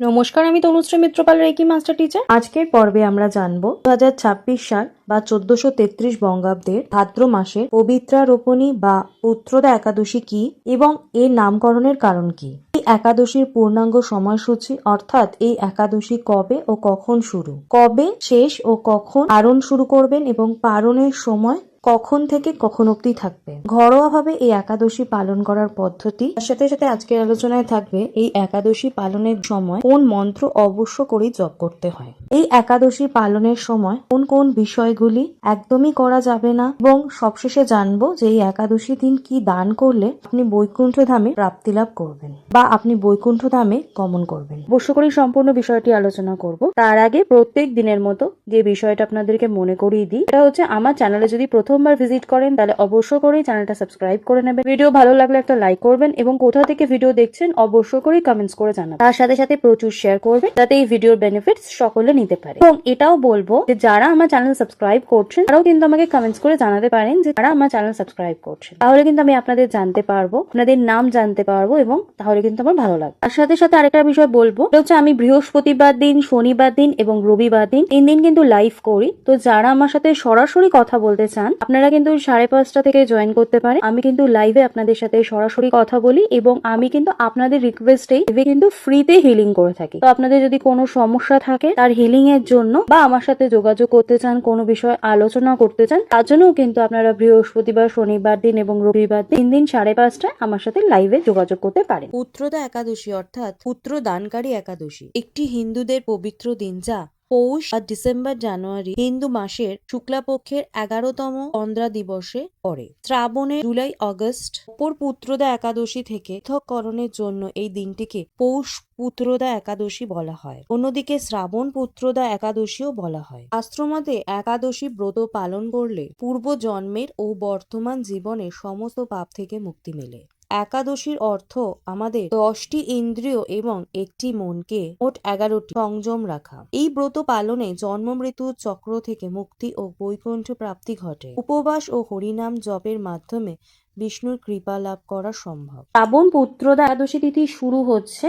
নমস্কার, আমি Tanushree Mitrapal, reiki master teacher. আজকের পর্বে আমরা জানবো 2026 সাল বা 1433 বঙ্গাব্দের ভাদ্র মাসের পবিত্রা রোপণী বা পুত্রদা একাদশী কি এবং এর নামকরণের কারণ কি। এই একাদশীর পূর্ণাঙ্গ সময়সূচি অর্থাৎ এই একাদশী কবে ও কখন শুরু, কবে শেষ ও কখন পারণ শুরু করবেন এবং পারণের সময় কখন থেকে কখন অবধি থাকবে, ঘরোয়াভাবে এই একাদশী পালন করার পদ্ধতি, তার সাথে সাথে আজকের আলোচনায় থাকবে এই একাদশী পালনের সময় কোন মন্ত্র অবশ্য করেই জপ করতে হয়, এই একাদশী পালনের সময় কোন কোন বিষয়গুলি একদমই করা যাবে না এবং সবশেষে জানবো যে এই একাদশী দিন কি দান করলে আপনি বৈকুণ্ঠ ধামে প্রাপ্তি লাভ করবেন বা আপনি বৈকুণ্ঠ ধামে গমন করবেন। অবশ্য করেই সম্পূর্ণ বিষয়টি আলোচনা করব। তার আগে প্রত্যেক দিনের মতো যে বিষয়টা আপনাদেরকে মনে করিয়ে দিই, এটা হচ্ছে আমার চ্যানেলে যদি প্রথমবার ভিজিট করেন তাহলে অবশ্য করেই চ্যানেলটা সাবস্ক্রাইব করে নেবেন। ভিডিও ভালো লাগলে একটা লাইক করবেন এবং কোথা থেকে ভিডিও দেখছেন অবশ্য করেই কমেন্টস করে জানাবেন। তার সাথে সাথে প্রচুর শেয়ার করবেন যাতে এই ভিডিওর বেনিফিটস সকলে নিতে পারে। এবং এটাও বলবো যে যারা আমার চ্যানেল সাবস্ক্রাইব করছেন তারাও কিন্তু আমাকে কমেন্টস করে জানাতে পারেন যে যারা আমার চ্যানেল সাবস্ক্রাইব করছেন, তাহলে কিন্তু আমি আপনাদের জানতে পারবো, আপনাদের নাম জানতে পারবো এবং তাহলে কিন্তু আমার ভালো লাগবে। তার সাথে সাথে আরেকটা বিষয় বলবো, হচ্ছে আমি বৃহস্পতিবার দিন, শনিবার দিন এবং রবিবার দিন 3 দিন কিন্তু লাইভ করি। তো যারা আমার সাথে সরাসরি কথা বলতে চান আপনারা কিন্তু 5:30 থেকে জয়েন করতে পারেন। আমি কিন্তু লাইভে আপনাদের সাথে সরাসরি কথা বলি এবং আমি কিন্তু আপনাদের রিকোয়েস্টেই কিন্তু ফ্রিতে হিলিং করে থাকি। তো আপনাদের যদি কোনো সমস্যা থাকে তার হিলিং এর জন্য বা আমার সাথে যোগাযোগ করতে চান, কোনো বিষয় আলোচনা করতে চান, তার জন্যও কিন্তু আপনারা বৃহস্পতিবার, শনিবার দিন এবং রবিবার দিন 3 দিন 5:30টায় আমার সাথে লাইভে যোগাযোগ করতে পারেন। পুত্রদা একাদশী অর্থাৎ পুত্র দানকারী একাদশী একটি হিন্দুদের পবিত্র দিন, যা পৌষ বা ডিসেম্বর জানুয়ারি হিন্দু মাসের শুক্লাপক্ষের 11তম চন্দ্রা দিবসে পড়ে। শ্রাবণের জুলাই আগস্ট অপর পুত্রদা একাদশী থেকে পৃথককরণের জন্য এই দিনটিকে পৌষ পুত্রদা একাদশী বলা হয়। অন্যদিকে শ্রাবণ পুত্রদা একাদশীও বলা হয়। শাস্ত্রমতে একাদশী ব্রত পালন করলে পূর্ব জন্মের ও বর্তমান জীবনের সমস্ত পাপ থেকে মুক্তি মেলে। একাদশীর অর্থ আমাদের 10টি ইন্দ্রিয় এবং একটি মনকে মোট 11টি সংযম রাখা। এই ব্রত পালনে জন্ম মৃত্যুর চক্র থেকে মুক্তি ও বৈকুণ্ঠ প্রাপ্তি ঘটে। উপবাস ও হরিনাম জপের মাধ্যমে বিষ্ণুর কৃপা লাভ করা সম্ভব। শ্রাবণ পুত্রদা একাদশী তিথি শুরু হচ্ছে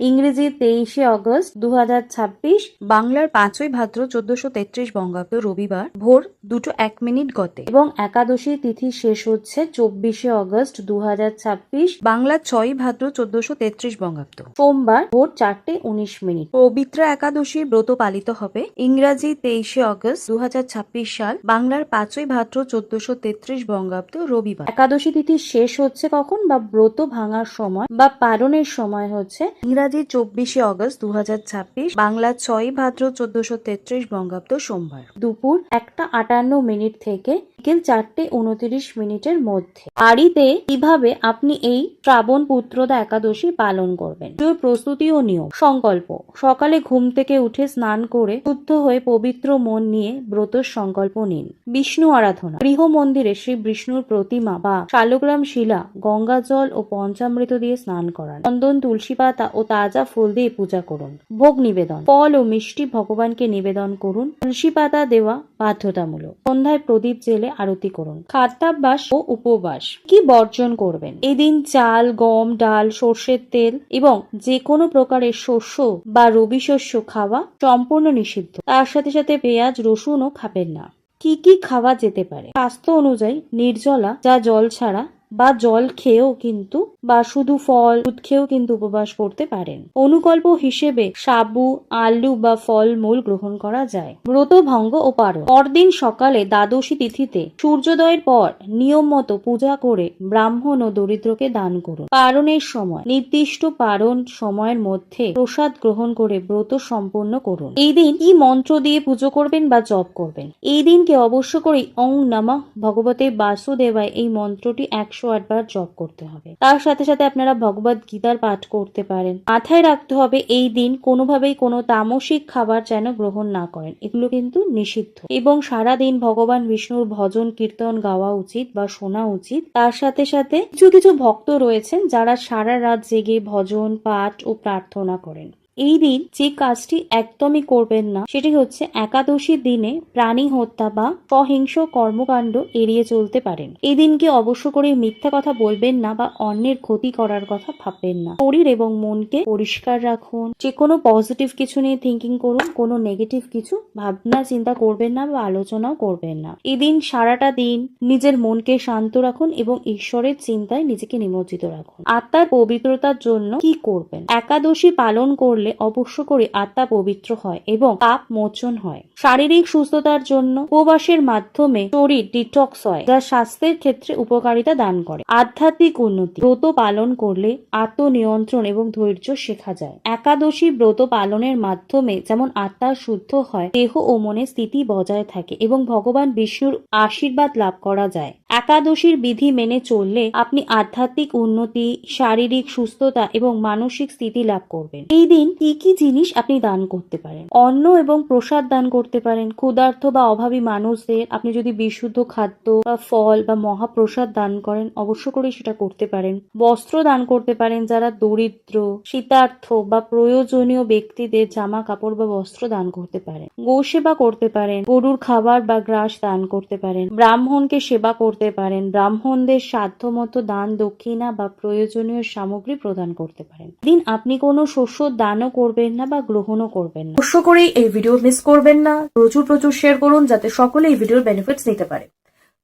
ইংরেজি 23শে আগস্ট 2026, বাংলার 5ই ভাদ্র 1433 বঙ্গাব্দ রবিবার ভোর 2:01 গতে এবং একাদশী তিথি শেষ হচ্ছে 24শে আগস্ট 2026, বাংলার 6ই ভাদ্র 1433 বঙ্গাব্দ সোমবার ভোর 4:19। পবিত্রা একাদশীর ব্রত পালিত হবে ইংরাজি 23শে আগস্ট 2026 সাল, বাংলার 5ই ভাদ্র 1433 বঙ্গাব্দ রবিবার। একাদশী তিথি শেষ হচ্ছে কখন বা ব্রত ভাঙার সময় বা পারণের সময় হচ্ছে ইংরাজি 24শে আগস্ট 2026, বাংলা 6ই ভাদ্র 1433 বঙ্গাব্দ সোমবার দুপুর 1:58 থেকে বিকেল 4:29 মধ্যে। বাড়িতে কিভাবে আপনি এই শ্রাবণ পুত্রদা একাদশী পালন করবেন, প্রস্তুতি ও নিয়ম। সংকল্প: সকালে ঘুম থেকে উঠে স্নান করে শুদ্ধ হয়ে পবিত্র মন নিয়ে ব্রতর সংকল্প নিন। বিষ্ণু আরাধনা: গৃহ মন্দিরে শ্রী বিষ্ণুর প্রতিমা বা শালগ্রাম শিলা, গঙ্গা জল ও পঞ্চামৃত দিয়ে স্নান করান। চন্দন, তুলসী পাতা ও তাজা ফুল দিয়ে পূজা করুন। ভোগ নিবেদন: ফল ও মিষ্টি ভগবানকে নিবেদন করুন। তুলসী পাতা দেওয়া বাধ্যতামূলক। সন্ধ্যায় প্রদীপ জেলে আরতি করুন। খাদ্যাভ্যাস ও উপবাস: কি বর্জন করবেন? এদিন চাল, গম, ডাল, সর্ষের তেল এবং যে কোনো প্রকারের শস্য বা রবি শস্য খাওয়া সম্পূর্ণ নিষিদ্ধ। তার সাথে সাথে পেঁয়াজ, রসুনও খাবেন না। কি কি খাওয়া যেতে পারে? স্বাস্থ্য অনুযায়ী নির্জলা, যা জল ছাড়া বা জল খেয়েও কিন্তু বা শুধু ফল দুধ খেয়েও কিন্তু উপবাস করতে পারেন। অনুকল্প হিসেবে সাবু, আলু বা ফলমূল গ্রহণ করা যায়। ব্রত ভঙ্গ ও পারণ: পরদিন সকালে দ্বাদশী তিথিতে সূর্যোদয়ের পর নিয়ম মতো পূজা করে ব্রাহ্মণ ও দরিদ্রকে দান করুন। পারণের সময় নির্দিষ্ট পারণ সময়ের মধ্যে প্রসাদ গ্রহণ করে ব্রত সম্পন্ন করুন। এই দিন কি মন্ত্র দিয়ে পুজো করবেন বা জপ করবেন? এই দিনকে অবশ্য করে ওং নমঃ ভগবতে বাসুদেবায় এই মন্ত্রটি 108 বার জপ করতে হবে। তার সাথে সাথে আপনারা ভগবত গীতার পাঠ করতে পারেন। মাথায় রাখতে হবে এই দিন কোনোভাবেই কোনো তামসিক খাবার যেন গ্রহণ না করেন, এগুলো কিন্তু নিষিদ্ধ। এবং সারা দিন ভগবান বিষ্ণুর ভজন কীর্তন গাওয়া উচিত বা শোনা উচিত। তার সাথে সাথে কিছু কিছু ভক্ত রয়েছেন যারা সারা রাত জেগে ভজন পাঠ ও প্রার্থনা করেন। এই দিন যে কাজটি একদমই করবেন না সেটি হচ্ছে একাদশীর দিনে প্রাণী হত্যা বা সহিংস কর্মকাণ্ড এড়িয়ে চলতে পারেন। এই দিনকে অবশ্য করে মিথ্যা কথা বলবেন না বা অন্যের ক্ষতি করার কথা ভাববেন না। শরীর এবং মনকে পরিষ্কার রাখুন। যে কোনো পজিটিভ কিছু নিয়ে থিঙ্কিং করুন, কোনো নেগেটিভ কিছু ভাবনা চিন্তা করবেন না বা আলোচনাও করবেন না। এদিন সারাটা দিন নিজের মনকে শান্ত রাখুন এবং ঈশ্বরের চিন্তায় নিজেকে নিমজ্জিত রাখুন। আত্মার পবিত্রতার জন্য কি করবেন? একাদশী পালন করলে অবশ্য করে আত্মা পবিত্র হয় এবং পাপ মোচন হয়। শারীরিক সুস্থতার জন্য উপবাসের মাধ্যমে শরীর ডিটক্স হয়, যা স্বাস্থ্যের ক্ষেত্রে উপকারিতা দান করে। আধ্যাত্মিক উন্নতি, ব্রত পালন করলে আত্মনিয়ন্ত্রণ এবং ধৈর্য শেখা যায়। একাদশী ব্রত পালনের মাধ্যমে যেমন আত্মা শুদ্ধ হয়, দেহ ও মনে স্থিতি বজায় থাকে এবং ভগবান বিষ্ণুর আশীর্বাদ লাভ করা যায়। একাদশীর বিধি মেনে চললে আপনি আধ্যাত্মিক উন্নতি, শারীরিক সুস্থতা এবং মানসিক স্থিতি লাভ করবেন। এই দিন কি কি জিনিস আপনি দান করতে পারেন? অন্ন এবং প্রসাদ দান করতে পারেন। ক্ষুধার্ত বা অভাবী মানুষদের আপনি যদি বিশুদ্ধ খাদ্য বা ফল বা মহাপ্রসাদ দান করেন, অবশ্য করে সেটা করতে পারেন। বস্ত্র দান করতে পারেন। যারা দরিদ্র, শীতার্থ বা প্রয়োজনীয় ব্যক্তিদের জামা কাপড় বা বস্ত্র দান করতে পারেন। গো সেবা করতে পারেন। গরুর খাবার বা গ্রাস দান করতে পারেন। ব্রাহ্মণকে সেবা করতে পারেন। ব্রাহ্মণদের সাধ্যমতো দান দক্ষিণা বা প্রয়োজনীয় সামগ্রী প্রদান করতে পারেন। দিন আপনি কোনো শস্য দানও করবেন না বা গ্রহণও করবেন না। অবশ্য করে এই ভিডিও মিস করবেন না। প্রচুর শেয়ার করুন যাতে সকলে এই ভিডিওর বেনিফিটস নিতে পারে।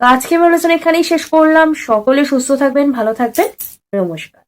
আজকে আমি আলোচনা এখানেই শেষ করলাম। সকলে সুস্থ থাকবেন, ভালো থাকবেন। নমস্কার।